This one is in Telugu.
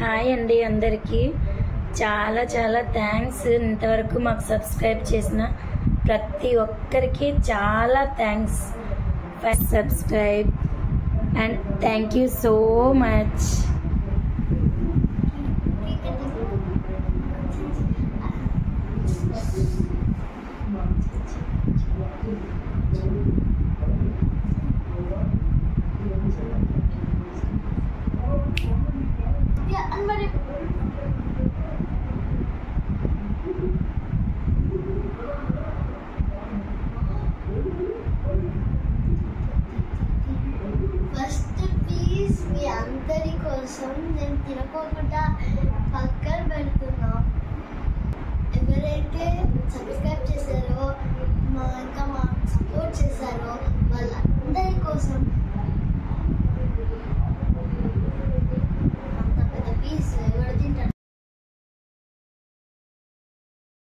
హాయ్ అండి అందరికీ చాలా చాలా థ్యాంక్స్. ఇంతవరకు మాకు సబ్స్క్రైబ్ చేసిన ప్రతి ఒక్కరికి చాలా thanks for subscribe and thank you so much. First please మీ అందరి కోసం నేను తినకోకుండా పక్కన పెడుతున్నాం. ఎవరైతే సబ్స్క్రైబ్ చేశారో మాకు సపోర్ట్ చేశారో వాళ్ళందరి కోసం